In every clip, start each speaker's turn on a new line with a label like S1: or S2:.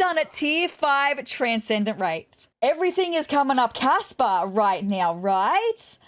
S1: done at Tier 5 Transcendent Wraith. Everything is coming up Casper right now, right?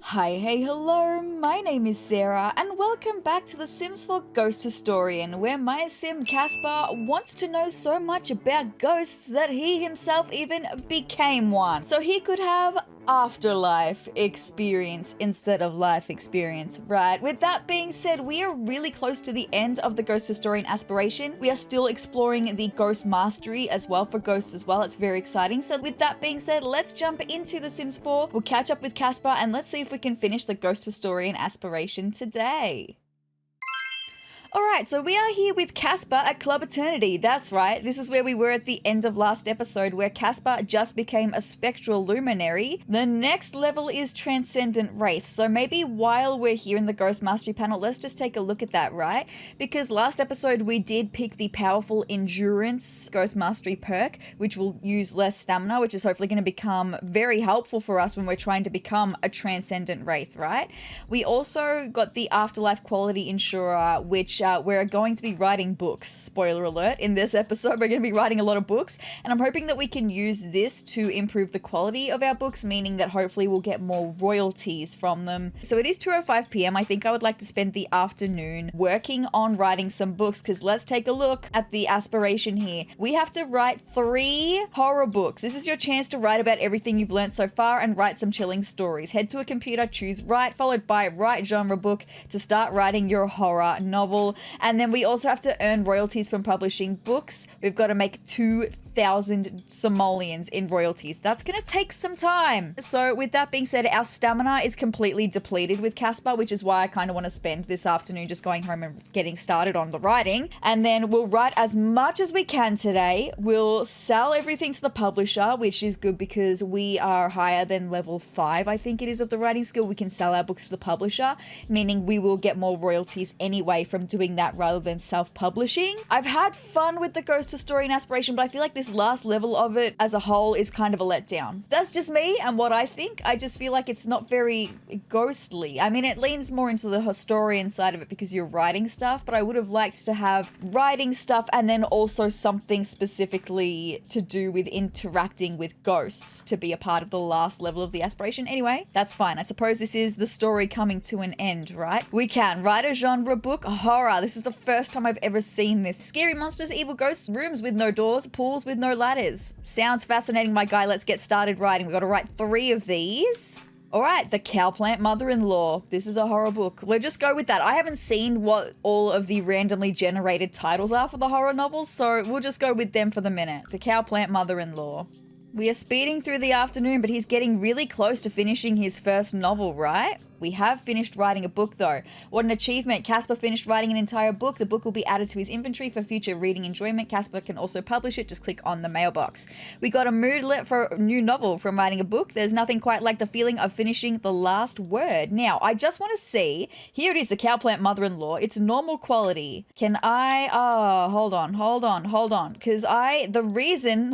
S1: Hi, hey, hello, my name is Sarah, and welcome back to The Sims 4 Ghost Historian, where my sim Casper wants to know so much about ghosts that he himself even became one, so he could have afterlife experience instead of life experience, right? With that being said, we are really close to the end of the Ghost Historian Aspiration. We are still exploring the Ghost Mastery as well for ghosts as well. It's very exciting. So with that being said, let's jump into The Sims 4. We'll catch up with Casper and let's see if we can finish the Ghost Historian Aspiration today. Alright, so we are here with Casper at Club Eternity. That's right, this is where we were at the end of last episode, where Casper just became a spectral luminary. The next level is Transcendent Wraith, so maybe while we're here in the Ghost Mastery panel, let's just take a look at that, right? Because last episode we did pick the powerful Endurance Ghost Mastery perk, which will use less stamina, which is hopefully going to become very helpful for us when we're trying to become a Transcendent Wraith, right? We also got the Afterlife Quality Insurer, which we're going to be writing books. Spoiler alert, in this episode we're going to be writing a lot of books, and I'm hoping that we can use this to improve the quality of our books, meaning that hopefully we'll get more royalties from them. So it is 2:05 p.m. I think I would like to spend the afternoon working on writing some books, because let's take a look at the aspiration here. We have to write 3 horror books. This is your chance to write about everything you've learned so far and write some chilling stories. Head to a computer, choose write, followed by write genre book to start writing your horror novel. And then we also have to earn royalties from publishing books. We've got to make 2,000 simoleons in royalties. That's going to take some time. So with that being said, our stamina is completely depleted with Casper, which is why I kind of want to spend this afternoon just going home and getting started on the writing. And then we'll write as much as we can today. We'll sell everything to the publisher, which is good because we are higher than level 5, I think it is, of the writing skill. We can sell our books to the publisher, meaning we will get more royalties anyway from doing that rather than self-publishing. I've had fun with the Ghost Historian Aspiration, but I feel like this last level of it as a whole is kind of a letdown. That's just me and what I think. I just feel like it's not very ghostly. I mean, it leans more into the historian side of it because you're writing stuff, but I would have liked to have writing stuff and then also something specifically to do with interacting with ghosts to be a part of the last level of the aspiration. Anyway, that's fine. I suppose this is the story coming to an end, right? We can write a genre book, horror. This is the first time I've ever seen this. Scary monsters, evil ghosts, rooms with no doors, pools with no ladders. Sounds fascinating, my guy. Let's get started writing. We've got to write 3 of these. All right, the Cowplant Mother-in-Law. This is a horror book. We'll just go with that. I haven't seen what all of the randomly generated titles are for the horror novels, so we'll just go with them for the minute. The Cowplant Mother-in-Law. We are speeding through the afternoon, but he's getting really close to finishing his first novel, right? We have finished writing a book though. What an achievement. Casper finished writing an entire book. The book will be added to his inventory for future reading enjoyment. Casper can also publish it. Just click on the mailbox. We got a moodlet for a new novel from writing a book. There's nothing quite like the feeling of finishing the last word. Now, I just want to see. Here it is, the Cowplant Mother-in-Law. It's normal quality. Can I, hold on. Because the reason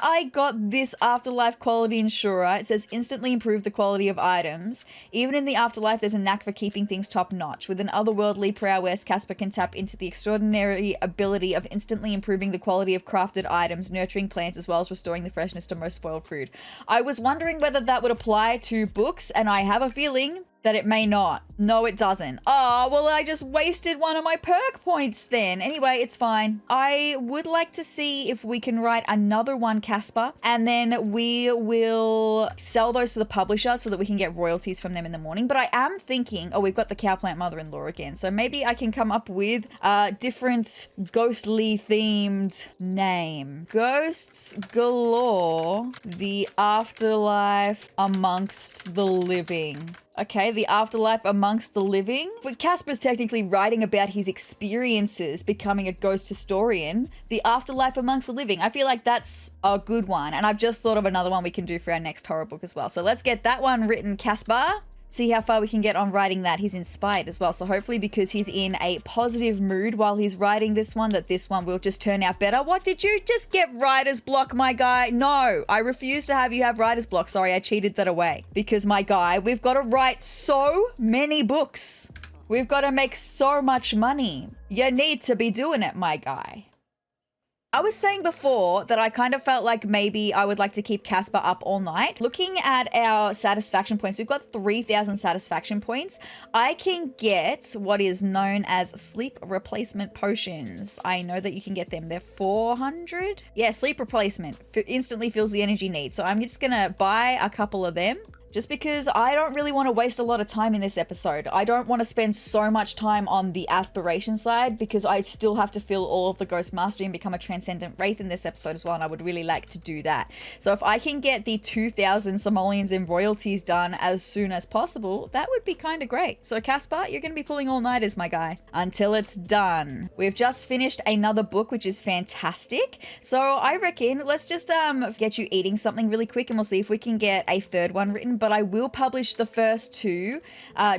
S1: I got this Afterlife Quality Insurer, it says instantly improve the quality of items. Even in the afterlife, there's a knack for keeping things top-notch. With an otherworldly prowess, Casper can tap into the extraordinary ability of instantly improving the quality of crafted items, nurturing plants, as well as restoring the freshness to most spoiled food. I was wondering whether that would apply to books, and I have a feeling that it may not. No, it doesn't. Oh, well, I just wasted one of my perk points then. Anyway, it's fine. I would like to see if we can write another one, Casper, and then we will sell those to the publisher so that we can get royalties from them in the morning. But I am thinking, oh, we've got the Cowplant Mother-in-Law again. So maybe I can come up with a different ghostly themed name. Ghosts Galore, the Afterlife Amongst the Living. Okay, the afterlife amongst the living. But Casper's technically writing about his experiences becoming a ghost historian. The afterlife amongst the living. I feel like that's a good one. And I've just thought of another one we can do for our next horror book as well. So let's get that one written, Casper. See how far we can get on writing that. He's inspired as well. So hopefully because he's in a positive mood while he's writing this one, that this one will just turn out better. What, did you just get writer's block, my guy? No, I refuse to have you have writer's block. Sorry, I cheated that away. Because my guy, we've got to write so many books. We've got to make so much money. You need to be doing it, my guy. I was saying before that I kind of felt like maybe I would like to keep Casper up all night. Looking at our satisfaction points, we've got 3,000 satisfaction points. I can get what is known as sleep replacement potions. I know that you can get them. They're 400. Yeah, sleep replacement instantly fills the energy need. So I'm just gonna buy a couple of them. Just because I don't really want to waste a lot of time in this episode. I don't want to spend so much time on the aspiration side because I still have to fill all of the Ghost Mastery and become a Transcendent Wraith in this episode as well, and I would really like to do that. So if I can get the 2,000 simoleons in royalties done as soon as possible, that would be kind of great. So Casper, you're going to be pulling all-nighters, my guy, until it's done. We've just finished another book, which is fantastic. So I reckon let's just get you eating something really quick and we'll see if we can get a third one written. But I will publish the first two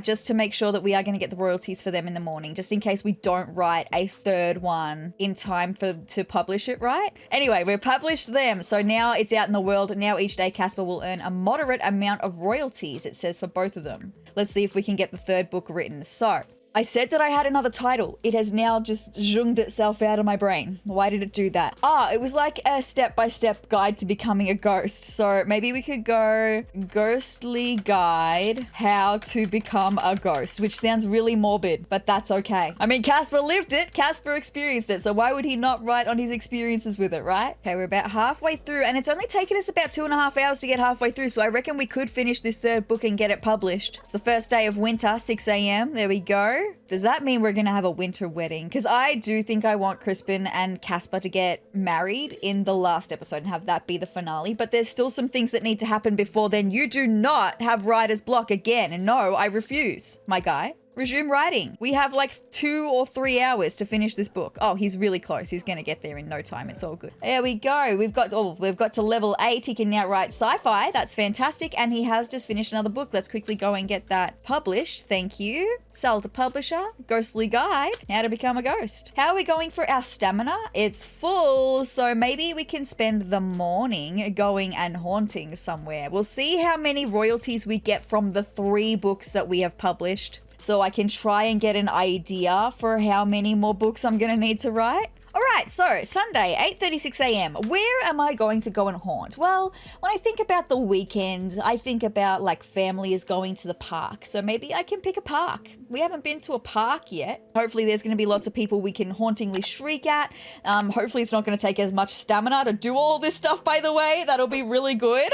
S1: just to make sure that we are going to get the royalties for them in the morning, just in case we don't write a third one in time to publish it, right? Anyway, we've published them. So now it's out in the world. Now each day Casper will earn a moderate amount of royalties, it says, for both of them. Let's see if we can get the third book written. So I said that I had another title. It has now just zhunged itself out of my brain. Why did it do that? It was like a step-by-step guide to becoming a ghost. So maybe we could go Ghostly Guide How to Become a Ghost, which sounds really morbid, but that's okay. I mean, Casper lived it. Casper experienced it. So why would he not write on his experiences with it, right? Okay, we're about halfway through and it's only taken us about 2.5 hours to get halfway through. So I reckon we could finish this third book and get it published. It's the first day of winter, 6 a.m. There we go. Does that mean we're going to have a winter wedding? Because I do think I want Crispin and Casper to get married in the last episode and have that be the finale. But there's still some things that need to happen before then. You do not have writer's block again. And no, I refuse, my guy. Resume writing. We have like 2 or 3 hours to finish this book. Oh, he's really close. He's going to get there in no time. It's all good. There we go. We've got to level 8. He can now write sci-fi. That's fantastic. And he has just finished another book. Let's quickly go and get that published. Thank you. Sell to publisher. Ghostly Guide. How to become a ghost. How are we going for our stamina? It's full. So maybe we can spend the morning going and haunting somewhere. We'll see how many royalties we get from the 3 books that we have published, so I can try and get an idea for how many more books I'm going to need to write. All right, so Sunday, 8:36 a.m. Where am I going to go and haunt? Well, when I think about the weekend, I think about like family is going to the park. So maybe I can pick a park. We haven't been to a park yet. Hopefully there's going to be lots of people we can hauntingly shriek at. Hopefully it's not going to take as much stamina to do all this stuff, by the way. That'll be really good.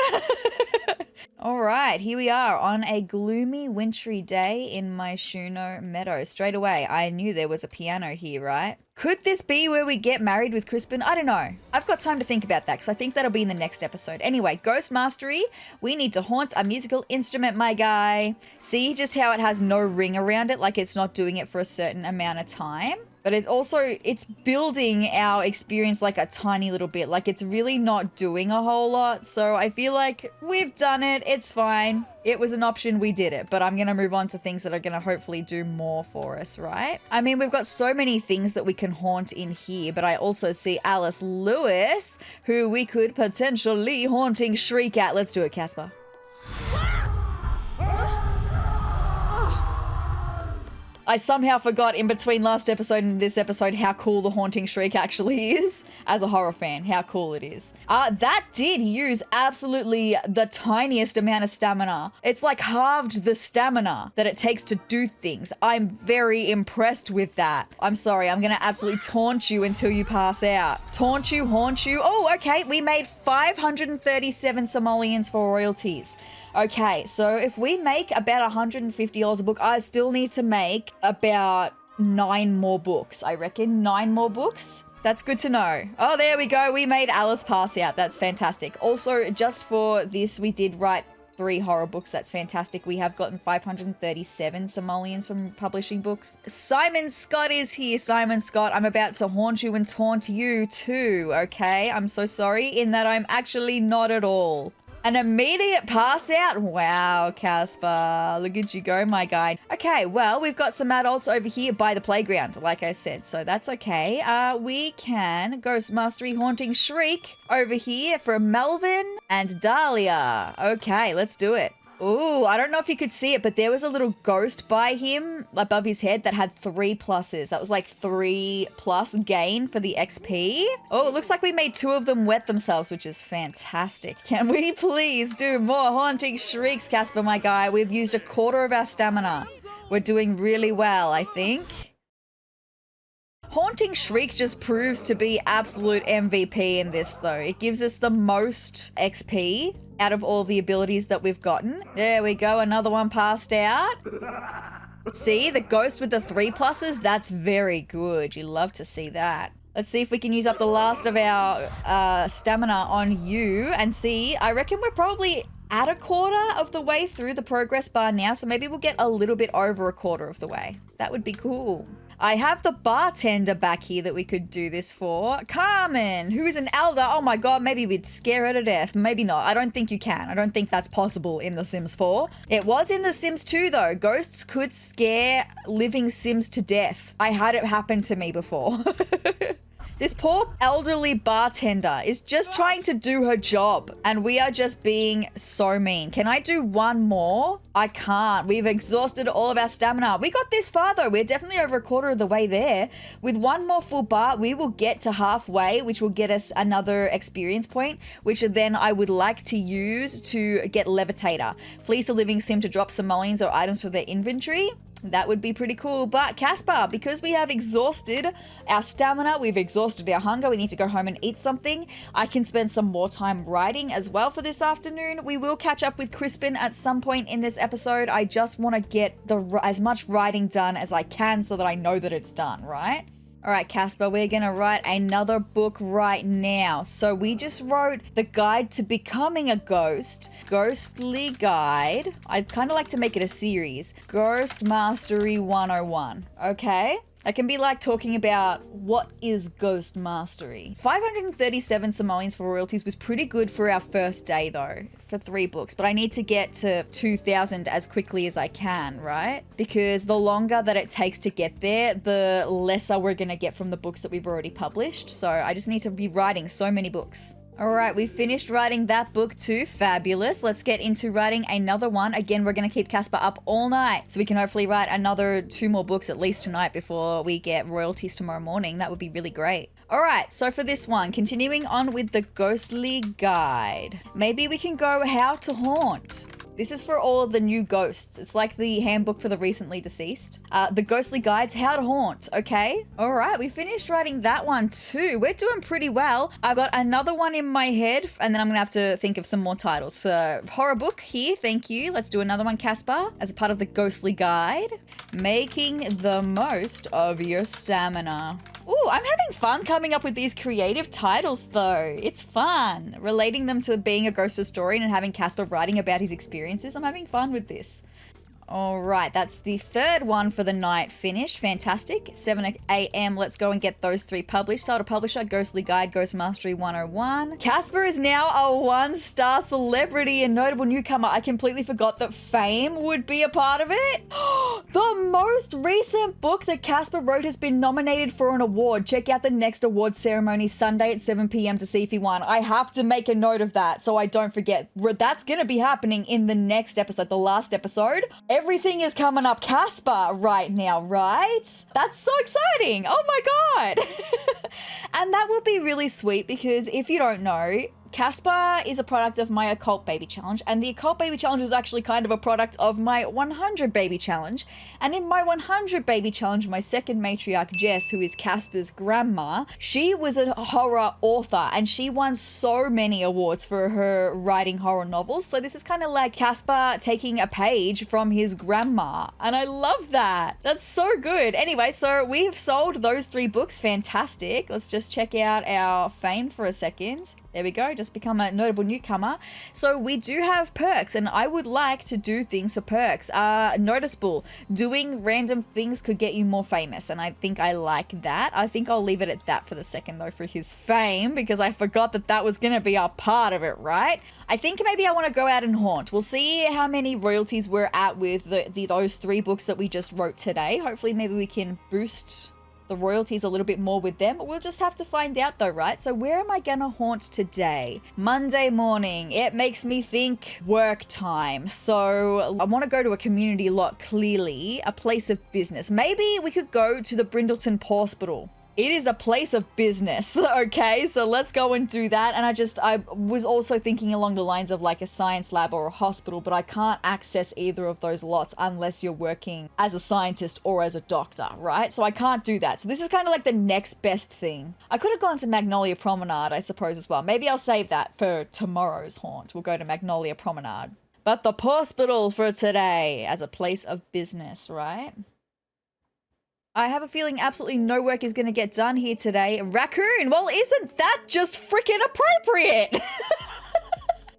S1: All right, here we are on a gloomy, wintry day in Myshuno Meadows. Straight away, I knew there was a piano here, right? Could this be where we get married with Crispin? I don't know. I've got time to think about that because I think that'll be in the next episode. Anyway, Ghost Mastery. We need to haunt a musical instrument, my guy. See just how it has no ring around it, like it's not doing it for a certain amount of time? But it's building our experience like a tiny little bit. Like it's really not doing a whole lot. So I feel like we've done it. It's fine. It was an option. We did it. But I'm going to move on to things that are going to hopefully do more for us, right? I mean, we've got so many things that we can haunt in here. But I also see Alice Lewis, who we could potentially haunting shriek at. Let's do it, Casper. I somehow forgot in between last episode and this episode how cool the haunting shriek actually is. As a horror fan, how cool it is. That did use absolutely the tiniest amount of stamina. It's like halved the stamina that it takes to do things. I'm very impressed with that. I'm sorry, I'm gonna absolutely taunt you until you pass out. Taunt you, haunt you. Oh, okay, we made 537 simoleons for royalties. Okay, so if we make about $150 a book, I still need to make about 9 more books. I reckon 9 more books. That's good to know. Oh, there we go. We made Alice pass out. That's fantastic. Also, just for this, we did write 3 horror books. That's fantastic. We have gotten 537 simoleons from publishing books. Simon Scott is here. Simon Scott, I'm about to haunt you and taunt you too, okay? I'm so sorry in that I'm actually not at all. An immediate pass out? Wow, Casper. Look at you go, my guy. Okay, well, we've got some adults over here by the playground, like I said, so that's okay. We can Ghost Mastery Haunting Shriek over here for Melvin and Dahlia. Okay, let's do it. Ooh, I don't know if you could see it, but there was a little ghost by him above his head that had 3 pluses. That was like 3+ gain for the XP. Oh, it looks like we made 2 of them wet themselves, which is fantastic. Can we please do more haunting shrieks, Casper, my guy? We've used 1/4 of our stamina. We're doing really well, I think. Haunting Shriek just proves to be absolute MVP in this though. It gives us the most XP out of all the abilities that we've gotten. There we go, another one passed out. See, the ghost with the 3 pluses, that's very good. You love to see that. Let's see if we can use up the last of our stamina on you and see. I reckon we're probably at 1/4 of the way through the progress bar now, so maybe we'll get a little bit over 1/4 of the way. That would be cool. I have the bartender back here that we could do this for. Carmen, who is an elder. Oh my god, maybe we'd scare her to death. Maybe not. I don't think you can. I don't think that's possible in The Sims 4. It was in The Sims 2 though. Ghosts could scare living Sims to death. I had it happen to me before. This poor elderly bartender is just trying to do her job and we are just being so mean. Can I do one more? I can't. We've exhausted all of our stamina. We got this far though. We're definitely over 1/4 of the way there. With one more full bar, we will get to halfway, which will get us another experience point, which then I would like to use to get Levitator. Fleece a living sim to drop simoleons or items from their inventory. That would be pretty cool. But Casper, because we have exhausted our stamina, we've exhausted our hunger, we need to go home and eat something. I can spend some more time writing as well for this afternoon. We will catch up with Crispin at some point in this episode. I just want to get as much writing done as I can so that I know that it's done, right? All right, Casper, we're going to write another book right now. So we just wrote The Guide to Becoming a Ghost, Ghostly Guide. I'd kind of like to make it a series, Ghost Mastery 101, okay? That can be like talking about what is Ghost Mastery. 537 simoleons for royalties was pretty good for our first day though, for 3 books, but I need to get to 2,000 as quickly as I can, right? Because the longer that it takes to get there, the lesser we're gonna get from the books that we've already published. So I just need to be writing so many books. All right, we finished writing that book too. Fabulous. Let's get into writing another one. Again, we're going to keep Casper up all night so we can hopefully write another 2 more books at least tonight before we get royalties tomorrow morning. That would be really great. All right, so for this one, continuing on with the Ghostly Guide. Maybe we can go How to Haunt. This is for all of the new ghosts. It's like the handbook for the recently deceased. The Ghostly Guide's How to Haunt, okay? All right, we finished writing that one too. We're doing pretty well. I've got another one in my head, and then I'm gonna have to think of some more titles for horror book here. Thank you. Let's do another one, Casper, as a part of the Ghostly Guide. Making the most of your stamina. Ooh, I'm having fun coming up with these creative titles though. It's fun. Relating them to being a ghost historian and having Casper writing about his experiences. I'm having fun with this. All right, that's the 3rd one for the night finished. Fantastic. 7 a.m. Let's go and get those 3 published. So to publisher, Ghostly Guide, Ghost Mastery 101. Casper is now a 1-star celebrity and notable newcomer. I completely forgot that fame would be a part of it. The most recent book that Casper wrote has been nominated for an award. Check out the next award ceremony Sunday at 7 p.m. to see if he won. I have to make a note of that so I don't forget. That's going to be happening in the next episode, the last episode. Everything is coming up Casper right now, right? That's so exciting. Oh my god. And that will be really sweet because if you don't know, Casper is a product of my Occult Baby Challenge, and the Occult Baby Challenge is actually kind of a product of my 100 Baby Challenge. And in my 100 Baby Challenge, my second matriarch, Jess, who is Casper's grandma, she was a horror author, and she won so many awards for her writing horror novels. So this is kind of like Casper taking a page from his grandma, and I love that. That's so good. Anyway, so we've sold those 3 books. Fantastic. Let's just check out our fame for a second. There we go, just become a notable newcomer. So we do have perks, and I would like to do things for perks. Noticeable, doing random things could get you more famous, and I think I like that. I think I'll leave it at that for the second though, for his fame, because I forgot that that was gonna be a part of it, right? I think maybe I want to go out and haunt. We'll see how many royalties we're at with those 3 books that we just wrote today. Hopefully maybe we can boost the royalties a little bit more with them. We'll just have to find out though, right? So where am I gonna haunt today? Monday morning. It makes me think work time. So I want to go to a community lot, clearly. A place of business. Maybe we could go to the Brindleton Pawspital. It is a place of business, okay? So let's go and do that. And I was also thinking along the lines of like a science lab or a hospital, but I can't access either of those lots unless you're working as a scientist or as a doctor, right? So I can't do that. So this is kind of like the next best thing. I could have gone to Magnolia Promenade, I suppose, as well. Maybe I'll save that for tomorrow's haunt. We'll go to Magnolia Promenade. But the Pawspital for today as a place of business, right? I have a feeling absolutely no work is going to get done here today. Raccoon, well, isn't that just freaking appropriate?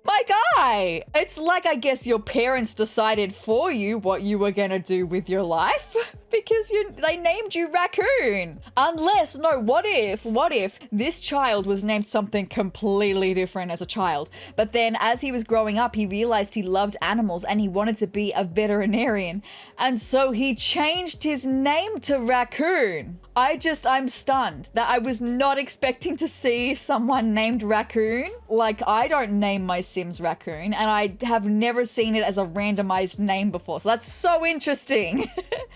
S1: My guy, it's like I guess your parents decided for you what you were going to do with your life because they named you Raccoon. Unless, no, what if this child was named something completely different as a child, but then as he was growing up, he realized he loved animals and he wanted to be a veterinarian. And so he changed his name to Raccoon. I'm stunned that I was not expecting to see someone named Raccoon. Like, I don't name my Sims Raccoon, and I have never seen it as a randomized name before. So that's so interesting.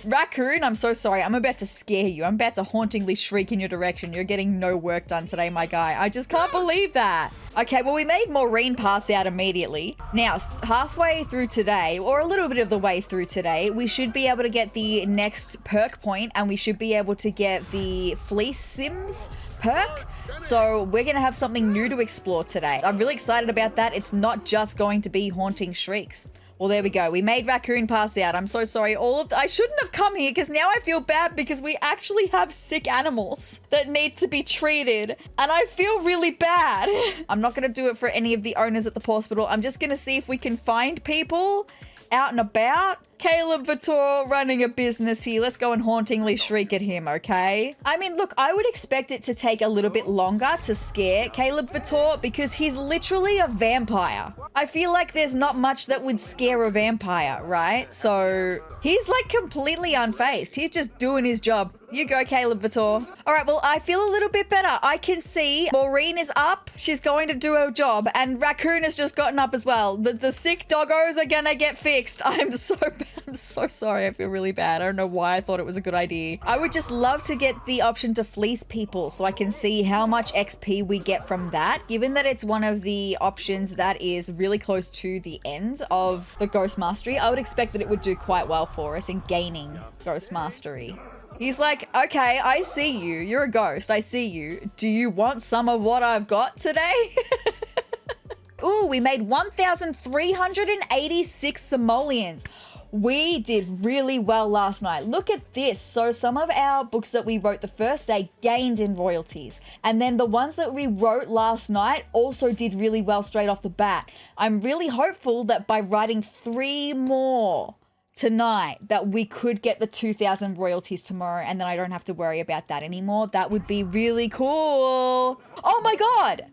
S1: Raccoon, I'm so sorry. I'm about to scare you. I'm about to hauntingly shriek in your direction. You're getting no work done today, my guy. I just can't believe that. Okay, well, we made Maureen pass out immediately. Now, halfway through today, or a little bit of the way through today, we should be able to get the next perk point, and we should be able to get the Fleece Sims perk. So we're going to have something new to explore today. I'm really excited about that. It's not just going to be haunting shrieks. Well, there we go. We made Raccoon pass out. I'm so sorry. I shouldn't have come here because now I feel bad because we actually have sick animals that need to be treated. And I feel really bad. I'm not going to do it for any of the owners at the Pawspital. I'm just going to see if we can find people out and about. Caleb Vitor running a business here. Let's go and hauntingly shriek at him, okay? I mean, look, I would expect it to take a little bit longer to scare Caleb Vitor because he's literally a vampire. I feel like there's not much that would scare a vampire, right? So he's like completely unfazed. He's just doing his job. You go, Caleb Vitor. All right, well, I feel a little bit better. I can see Maureen is up. She's going to do her job. And Raccoon has just gotten up as well. The sick doggos are gonna get fixed. I'm so sorry. I feel really bad. I don't know why I thought it was a good idea. I would just love to get the option to fleece people so I can see how much XP we get from that. Given that it's one of the options that is really close to the end of the Ghost Mastery, I would expect that it would do quite well for us in gaining Ghost Mastery. He's like, okay, I see you. You're a ghost. I see you. Do you want some of what I've got today? Ooh, we made 1,386 simoleons. We did really well last night. Look at this. So some of our books that we wrote the first day gained in royalties. And then the ones that we wrote last night also did really well straight off the bat. I'm really hopeful that by writing 3 more tonight that we could get the 2,000 royalties tomorrow and then I don't have to worry about that anymore. That would be really cool. Oh my God.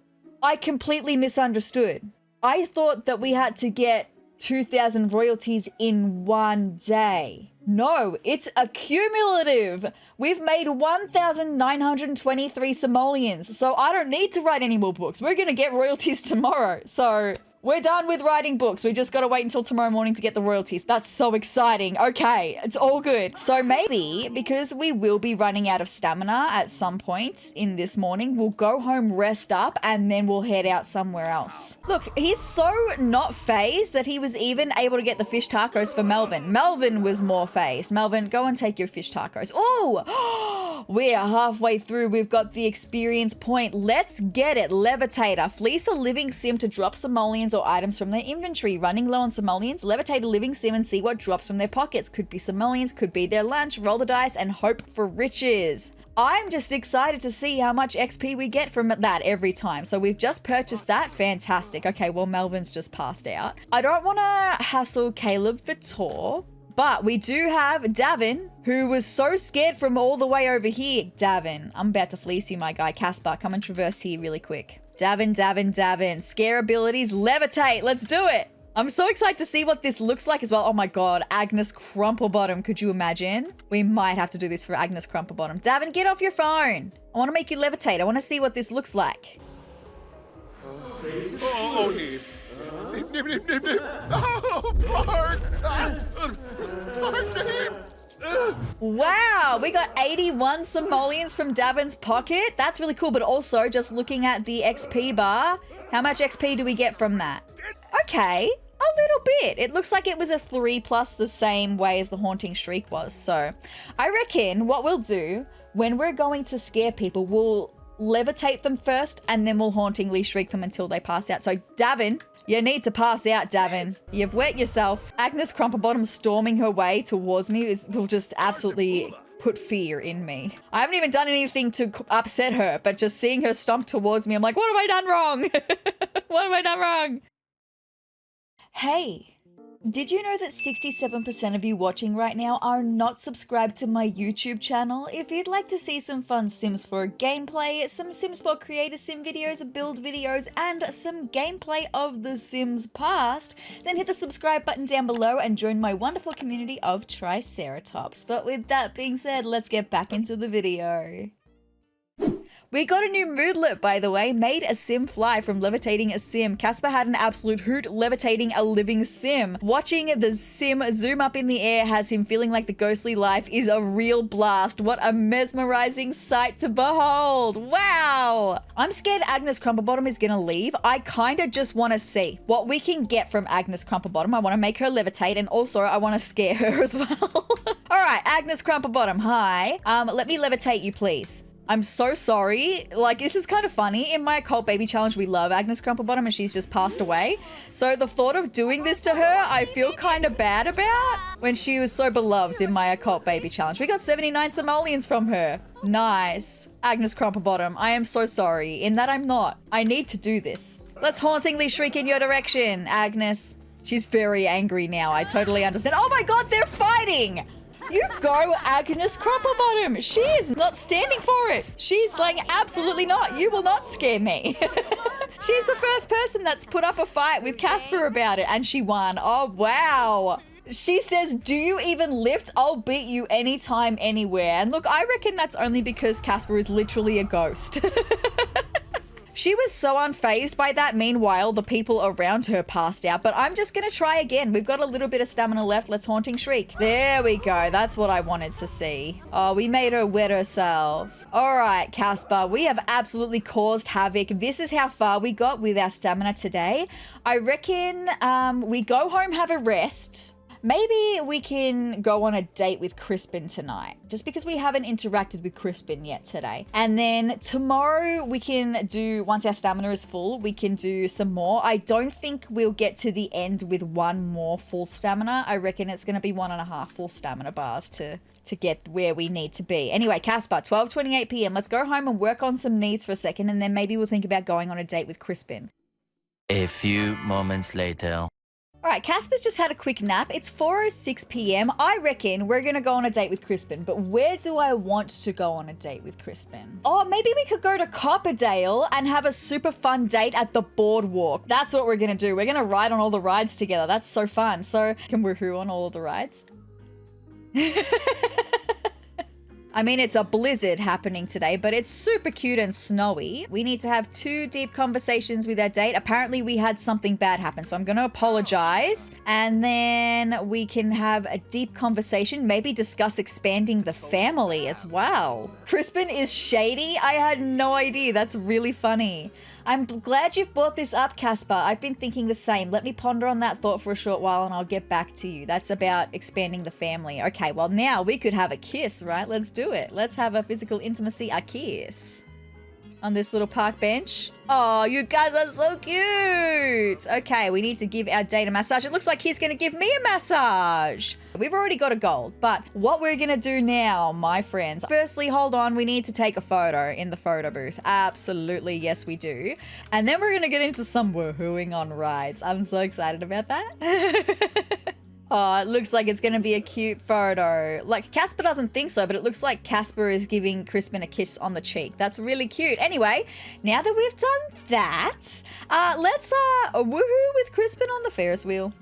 S1: I completely misunderstood. I thought that we had to get 2,000 royalties in one day. No, it's accumulative. We've made 1,923 simoleons, so I don't need to write any more books. We're going to get royalties tomorrow. So we're done with writing books. We just got to wait until tomorrow morning to get the royalties. That's so exciting. Okay, it's all good. So maybe because we will be running out of stamina at some point in this morning, we'll go home, rest up, and then we'll head out somewhere else. Look, he's so not phased that he was even able to get the fish tacos for Melvin. Melvin was more phased. Melvin, go and take your fish tacos. Ooh! We are halfway through. We've got the experience point. Let's get it. Levitator. Fleece a living sim to drop simoleons or items from their inventory. Running low on simoleons, levitate a living sim and see what drops from their pockets. Could be simoleons, could be their lunch. Roll the dice and hope for riches. I'm just excited to see how much XP we get from that every time. So we've just purchased that. Fantastic. Okay, well, Melvin's just passed out. I don't want to hassle Caleb Vitor, but we do have Davin, who was so scared from all the way over here. Davin, I'm about to fleece you, my guy. Casper, come and traverse here really quick. Davin. Scare abilities, levitate. Let's do it. I'm so excited to see what this looks like as well. Oh my god, Agnes Crumplebottom. Could you imagine? We might have to do this for Agnes Crumplebottom. Davin, get off your phone. I want to make you levitate. I want to see what this looks like.
S2: Oh, Nib. Nib, Nib, Nib, Nib. Oh, Bark. Bark, Nib.
S1: Wow, we got 81 simoleons from Davin's pocket. That's really cool, but also just looking at the XP bar, how much XP do we get from that? Okay, a little bit. It looks like it was a 3+ the same way as the Haunting Shriek was. So I reckon what we'll do when we're going to scare people, we'll levitate them first and then we'll hauntingly shriek them until they pass out. So Davin, you need to pass out, Davin. You've wet yourself. Agnes Crumplebottom storming her way towards me will just absolutely put fear in me. I haven't even done anything to upset her, but just seeing her stomp towards me, I'm like, what have I done wrong? What have I done wrong? Hey, did you know that 67% of you watching right now are not subscribed to my YouTube channel? If you'd like to see some fun Sims 4 gameplay, some Sims 4 Creator Sim videos, build videos, and some gameplay of The Sims past, then hit the subscribe button down below and join my wonderful community of Triceratops. But with that being said, let's get back into the video. We got a new moodlet, by the way, made a sim fly from levitating a sim. Casper had an absolute hoot levitating a living sim. Watching the sim zoom up in the air has him feeling like the ghostly life is a real blast. What a mesmerizing sight to behold. Wow. I'm scared Agnes Crumplebottom is gonna leave. I kinda just wanna see what we can get from Agnes Crumplebottom. I wanna make her levitate and also I wanna scare her as well. All right, Agnes Crumplebottom, hi. Let me levitate you, please. I'm so sorry. Like, this is kind of funny. In my occult baby challenge, we love Agnes Crumplebottom and she's just passed away. So the thought of doing this to her, I feel kind of bad about when she was so beloved in my occult baby challenge. We got 79 simoleons from her. Nice. Agnes Crumplebottom, I am so sorry. In that I'm not. I need to do this. Let's hauntingly shriek in your direction, Agnes. She's very angry now. I totally understand. Oh my god, they're fighting! You go, Agnes Crumplebottom. She is not standing for it. She's like, absolutely not. You will not scare me. She's the first person that's put up a fight with Casper about it, and she won. Oh, wow. She says, do you even lift? I'll beat you anytime, anywhere. And look, I reckon that's only because Casper is literally a ghost. She was so unfazed by that. Meanwhile, the people around her passed out, but I'm just gonna try again. We've got a little bit of stamina left. Let's haunting shriek. There we go. That's what I wanted to see. Oh, we made her wet herself. All right, Casper, we have absolutely caused havoc. This is how far we got with our stamina today. I reckon we go home, have a rest. Maybe we can go on a date with Crispin tonight, just because we haven't interacted with Crispin yet today. And then tomorrow we can do, once our stamina is full, we can do some more. I don't think we'll get to the end with one more full stamina. I reckon it's going to be 1.5 full stamina bars to get where we need to be. Anyway, Casper, 12:28 p.m. Let's go home and work on some needs for a second, and then maybe we'll think about going on a date with Crispin.
S3: A few moments later.
S1: All right, Casper's just had a quick nap. It's 4:06 p.m. I reckon we're going to go on a date with Crispin, but where do I want to go on a date with Crispin? Oh, maybe we could go to Copperdale and have a super fun date at the boardwalk. That's what we're going to do. We're going to ride on all the rides together. That's so fun. So, can we woohoo on all of the rides? I mean, it's a blizzard happening today, but it's super cute and snowy. We need to have 2 deep conversations with our date. Apparently, we had something bad happen, so I'm going to apologize. And then we can have a deep conversation, maybe discuss expanding the family as well. Crispin is shady? I had no idea. That's really funny. I'm glad you've brought this up, Casper. I've been thinking the same. Let me ponder on that thought for a short while and I'll get back to you. That's about expanding the family. Okay, well now we could have a kiss, right? Let's do it. Let's have a physical intimacy, a kiss. On this little park bench. Oh, you guys are so cute. Okay, we need to give our date a massage. It looks like he's gonna give me a massage. We've already got a gold, but what we're gonna do now, my friends, firstly, hold on, we need to take a photo in the photo booth. Absolutely, yes we do. And then we're gonna get into some woohooing on rides. I'm so excited about that. Oh, it looks like it's going to be a cute photo. Like, Casper doesn't think so, but it looks like Casper is giving Crispin a kiss on the cheek. That's really cute. Anyway, now that we've done that, let's woohoo with Crispin on the Ferris wheel.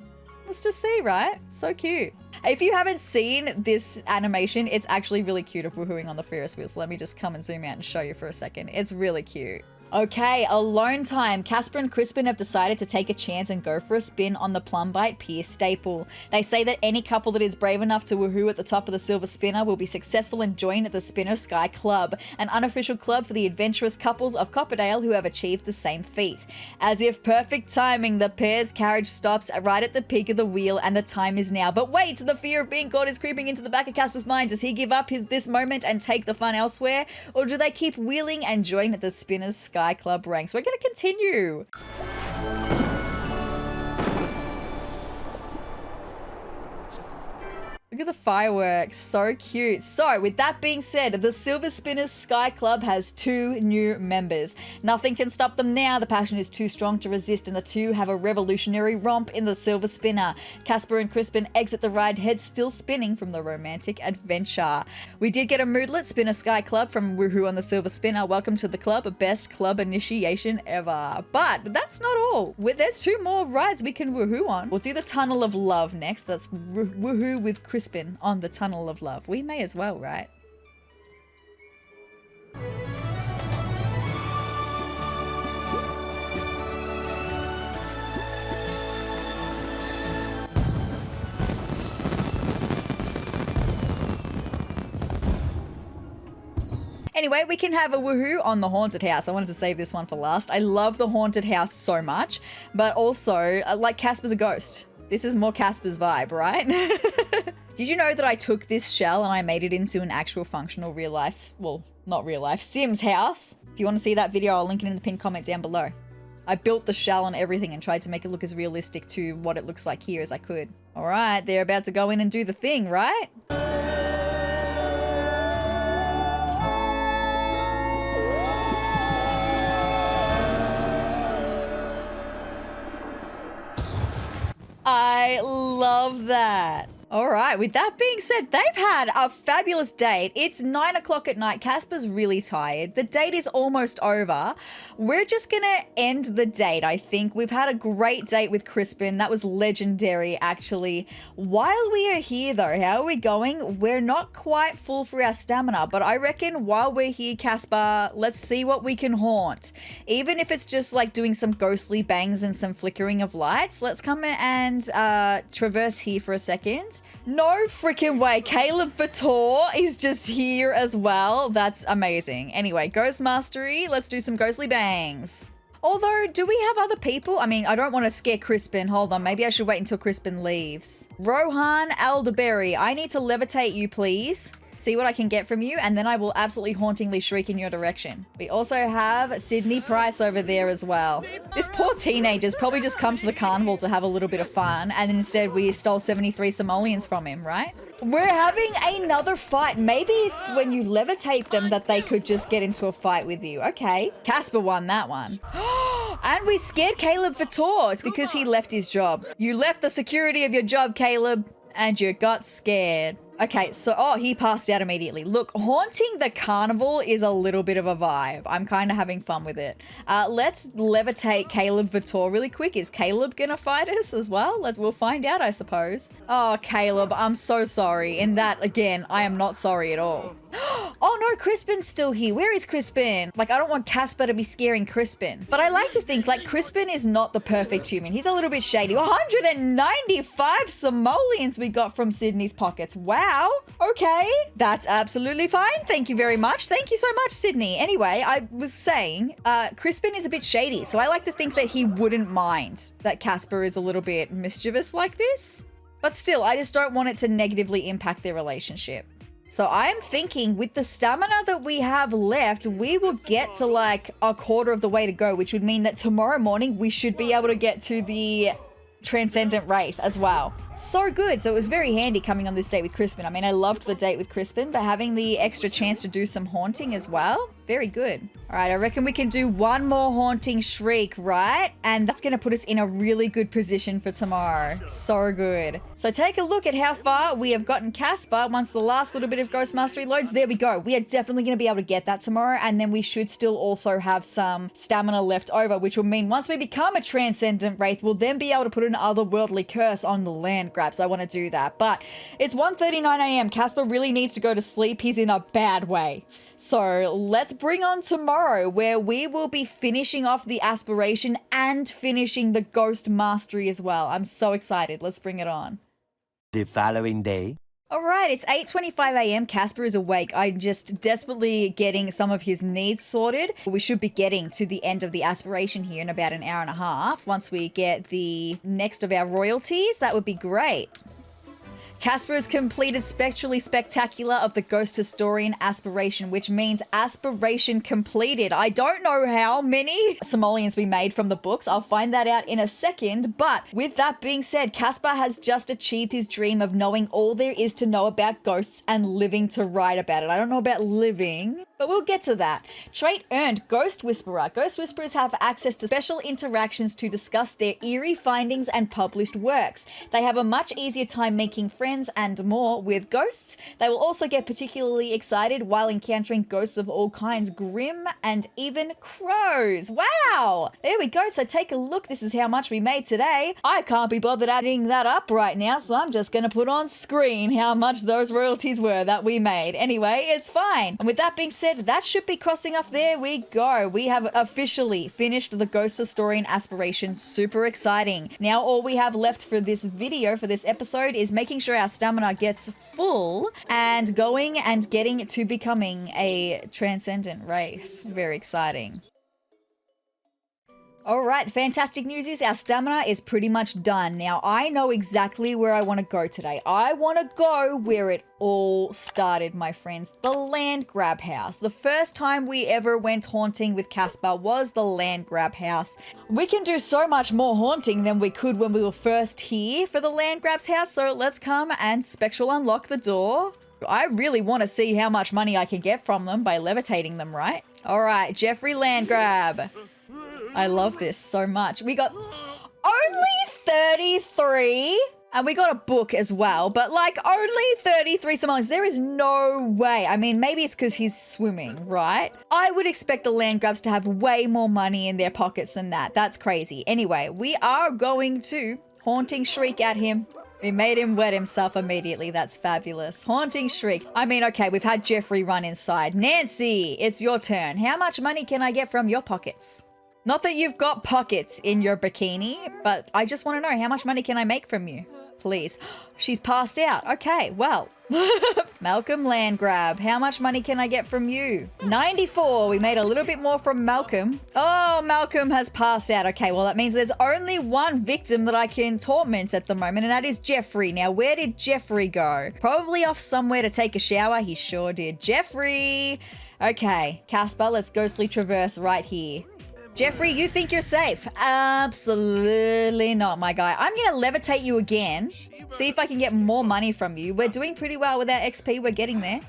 S1: Let's just see, right? So cute. If you haven't seen this animation, it's actually really cute of woohooing on the Ferris wheel. So let me just come and zoom out and show you for a second. It's really cute. Okay, alone time. Casper and Crispin have decided to take a chance and go for a spin on the Plumbite Pier staple. They say that any couple that is brave enough to woohoo at the top of the silver spinner will be successful and join the Spinner Sky Club, an unofficial club for the adventurous couples of Copperdale who have achieved the same feat. As if perfect timing, the pair's carriage stops right at the peak of the wheel and the time is now. But wait, the fear of being caught is creeping into the back of Casper's mind. Does he give up this moment and take the fun elsewhere? Or do they keep wheeling and join the Spinner's Sky Club ranks? We're going to continue. Look at the fireworks, so cute. So with that being said, the Silver Spinners Sky Club has 2 new members. Nothing can stop them now. The passion is too strong to resist, and the two have a revolutionary romp in the Silver Spinner. Casper and Crispin exit the ride, head still spinning from the romantic adventure. We did get a moodlet, Spinner Sky Club from Woohoo on the Silver Spinner. Welcome to the club, best club initiation ever. But that's not all. There's 2 more rides we can woohoo on. We'll do the Tunnel of Love next. That's woohoo with Crispin on the Tunnel of Love. We may as well, right? Anyway, we can have a woohoo on the haunted house. I wanted to save this one for last. I love the haunted house so much, but also, like, Casper's a ghost. This is more Casper's vibe, right? Did you know that I took this shell and I made it into an actual functional real life, well, not real life, Sims house? If you want to see that video, I'll link it in the pinned comment down below. I built the shell and everything and tried to make it look as realistic to what it looks like here as I could. All right, they're about to go in and do the thing, right? I love that. All right, with that being said, they've had a fabulous date. It's 9 o'clock at night. Casper's really tired. The date is almost over. We're just gonna end the date, I think. We've had a great date with Crispin. That was legendary, actually. While we are here, though, how are we going? We're not quite full for our stamina, but I reckon while we're here, Casper, let's see what we can haunt. Even if it's just like doing some ghostly bangs and some flickering of lights, let's come and traverse here for a second. No freaking way. Caleb Vitor is just here as well. That's amazing. Anyway, Ghost Mastery. Let's do some ghostly bangs. Although, do we have other people? I mean, I don't want to scare Crispin. Hold on. Maybe I should wait until Crispin leaves. Rohan Alderberry. I need to levitate you, please. See what I can get from you, and then I will absolutely hauntingly shriek in your direction. We also have Sydney Price over there as well. This poor teenager's probably just come to the carnival to have a little bit of fun, and instead we stole 73 simoleons from him, right? We're having another fight. Maybe it's when you levitate them that they could just get into a fight with you. Okay, Casper won that one. And we scared Caleb Vitor. It's because he left his job. You left the security of your job, Caleb, and you got scared. Okay, so, oh, he passed out immediately. Look, haunting the carnival is a little bit of a vibe. I'm kind of having fun with it. Let's levitate Caleb Vitor really quick. Is Caleb gonna fight us as well? We'll find out, I suppose. Oh, Caleb, I'm so sorry. In that, again, I am not sorry at all. Oh no, Crispin's still here. Where is Crispin? Like, I don't want Casper to be scaring Crispin. But I like to think, like, Crispin is not the perfect human. He's a little bit shady. 195 simoleons we got from Sydney's pockets. Wow. Okay. That's absolutely fine. Thank you very much. Thank you so much, Sydney. Anyway, I was saying, Crispin is a bit shady. So I like to think that he wouldn't mind that Casper is a little bit mischievous like this. But still, I just don't want it to negatively impact their relationship. So I'm thinking with the stamina that we have left, we will get to like a quarter of the way to go, which would mean that tomorrow morning we should be able to get to the Transcendent Wraith as well. So good. So it was very handy coming on this date with Crispin. I mean, I loved the date with Crispin, but having the extra chance to do some haunting as well, Very good. All right, I reckon we can do one more Haunting Shriek, right? And that's going to put us in a really good position for tomorrow. So good. So take a look at how far we have gotten Casper once the last little bit of Ghost Mastery loads. There we go. We are definitely going to be able to get that tomorrow. And then we should still also have some stamina left over, which will mean once we become a Transcendent Wraith, we'll then be able to put an otherworldly curse on the Landgraab. So I want to do that. But it's 1:39 a.m. Casper really needs to go to sleep. He's in a bad way. So let's bring on tomorrow, where we will be finishing off the aspiration and finishing the Ghost Mastery as well. I'm so excited. Let's bring it on.
S3: The following day.
S1: All right, it's 8:25 a.m. Casper is awake. I'm just desperately getting some of his needs sorted. We should be getting to the end of the aspiration here in about an hour and a half. Once we get the next of our royalties, that would be great. Casper has completed Spectrally Spectacular of the Ghost Historian Aspiration, which means aspiration completed. I don't know how many simoleons we made from the books. I'll find that out in a second. But with that being said, Casper has just achieved his dream of knowing all there is to know about ghosts and living to write about it. I don't know about living, but we'll get to that. Trait earned, Ghost Whisperer. Ghost Whisperers have access to special interactions to discuss their eerie findings and published works. They have a much easier time making friends and more with ghosts. They will also get particularly excited while encountering ghosts of all kinds, grim and even crows. Wow! There we go. So take a look. This is how much we made today. I can't be bothered adding that up right now, so I'm just going to put on screen how much those royalties were that we made. Anyway, it's fine. And with that being said, that should be crossing off. There we go. We have officially finished the Ghost Historian Aspiration. Super exciting. Now all we have left for this video, for this episode, is making sure our stamina gets full and going and getting to becoming a Transcendent Wraith. Very exciting. All right, fantastic news is our stamina is pretty much done. Now, I know exactly where I want to go today. I want to go where it all started, my friends. The Landgraab house. The first time we ever went haunting with Casper was the Landgraab house. We can do so much more haunting than we could when we were first here for the Landgraab's house. So let's come and spectral unlock the door. I really want to see how much money I can get from them by levitating them, right? All right, Jeffrey Landgraab. I love this so much. We got only 33 and we got a book as well, but like only 33 simoleons. There is no way. I mean, maybe it's because he's swimming, right? I would expect the Landgraabs to have way more money in their pockets than that. That's crazy. Anyway, we are going to Haunting Shriek at him. We made him wet himself immediately. That's fabulous. Haunting Shriek. I mean, okay, we've had Jeffrey run inside. Nancy, it's your turn. How much money can I get from your pockets? Not that you've got pockets in your bikini, but I just want to know, how much money can I make from you? Please. She's passed out. Okay, well. Malcolm Landgraab, how much money can I get from you? 94. We made a little bit more from Malcolm. Oh, Malcolm has passed out. Okay, well, that means there's only one victim that I can torment at the moment, and that is Jeffrey. Now, where did Jeffrey go? Probably off somewhere to take a shower. He sure did. Jeffrey. Okay, Casper, let's ghostly traverse right here. Jeffrey, you think you're safe? Absolutely not, my guy. I'm going to levitate you again. See if I can get more money from you. We're doing pretty well with our XP. We're getting there.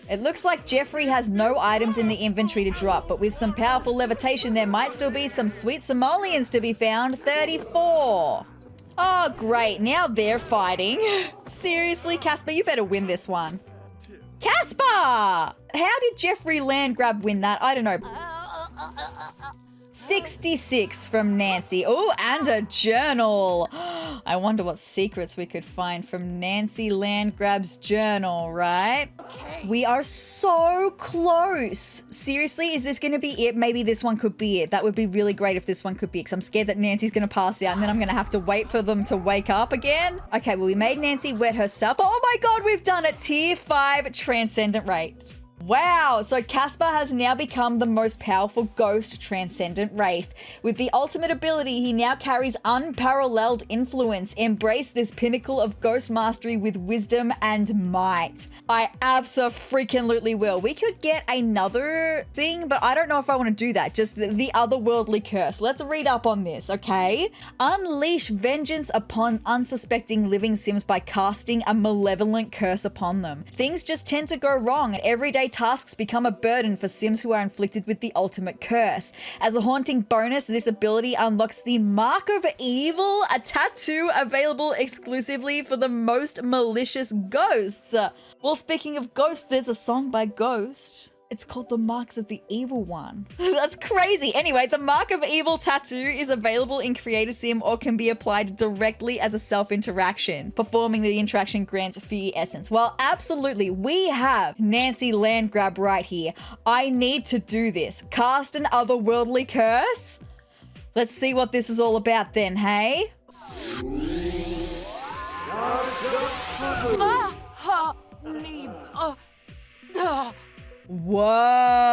S1: It looks like Jeffrey has no items in the inventory to drop, but with some powerful levitation, there might still be some sweet simoleons to be found. 34. Oh, great. Now they're fighting. Seriously, Casper, you better win this one. Casper! How did Jeffrey Landgraab win that? I don't know. 66 from Nancy. Oh, and a journal. I wonder what secrets we could find from Nancy Landgraab's journal, right? Okay. We are so close. Seriously, is this going to be it? Maybe this one could be it. That would be really great if this one could be it, because I'm scared that Nancy's going to pass out and then I'm going to have to wait for them to wake up again. Okay, well, we made Nancy wet herself. Oh my God, we've done it. Tier 5 Transcendent Wraith. Wow, so Casper has now become the most powerful Ghost Transcendent Wraith. With the ultimate ability, he now carries unparalleled influence. Embrace this pinnacle of ghost mastery with wisdom and might. I abso-freaking-lutely will. We could get another thing, but I don't know if I want to do that. Just the otherworldly curse. Let's read up on this, okay? Unleash vengeance upon unsuspecting living sims by casting a malevolent curse upon them. Things just tend to go wrong, and everyday tasks become a burden for Sims who are inflicted with the ultimate curse. As a haunting bonus, this ability unlocks the Mark of Evil, a tattoo available exclusively for the most malicious ghosts. Well, speaking of ghosts, there's a song by Ghost. It's called The Marks of the Evil One. That's crazy. Anyway, the Mark of Evil tattoo is available in Create a Sim or can be applied directly as a self-interaction. Performing the interaction grants Fee Essence. Well, absolutely. We have Nancy Landgraab right here. I need to do this. Cast an otherworldly curse? Let's see what this is all about then, hey? Whoa,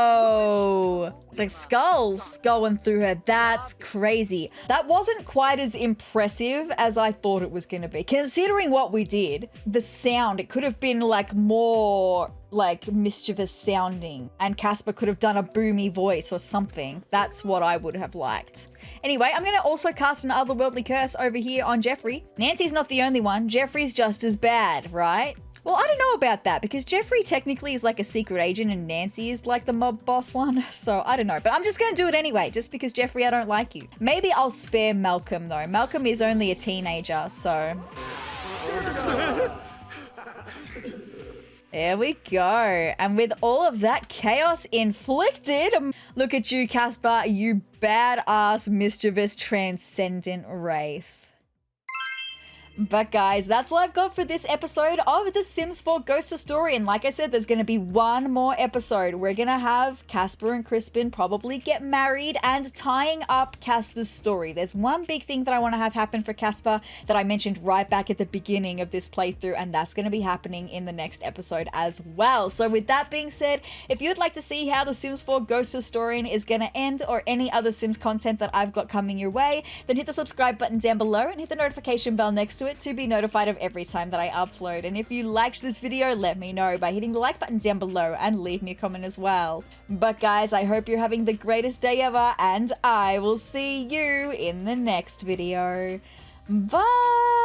S1: the skulls going through her. That's crazy. That wasn't quite as impressive as I thought it was going to be. Considering what we did, the sound, it could have been like more like mischievous sounding and Casper could have done a boomy voice or something. That's what I would have liked. Anyway, I'm going to also cast an otherworldly curse over here on Jeffrey. Nancy's not the only one. Jeffrey's just as bad, right? Well, I don't know about that because Jeffrey technically is like a secret agent and Nancy is like the mob boss one. So I don't know, but I'm just going to do it anyway, just because Jeffrey, I don't like you. Maybe I'll spare Malcolm though. Malcolm is only a teenager, so. There we go. And with all of that chaos inflicted, look at you, Casper, you badass, mischievous, transcendent wraith. But guys, that's all I've got for this episode of The Sims 4 Ghost Historian. Like I said, there's going to be one more episode. We're going to have Casper and Crispin probably get married and tying up Casper's story. There's one big thing that I want to have happen for Casper that I mentioned right back at the beginning of this playthrough, and that's going to be happening in the next episode as well. So with that being said, if you'd like to see how The Sims 4 Ghost Historian is going to end or any other Sims content that I've got coming your way, then hit the subscribe button down below and hit the notification bell next to it to be notified of every time that I upload. And if you liked this video, let me know by hitting the like button down below and leave me a comment as well. But guys, I hope you're having the greatest day ever, and I will see you in the next video. Bye!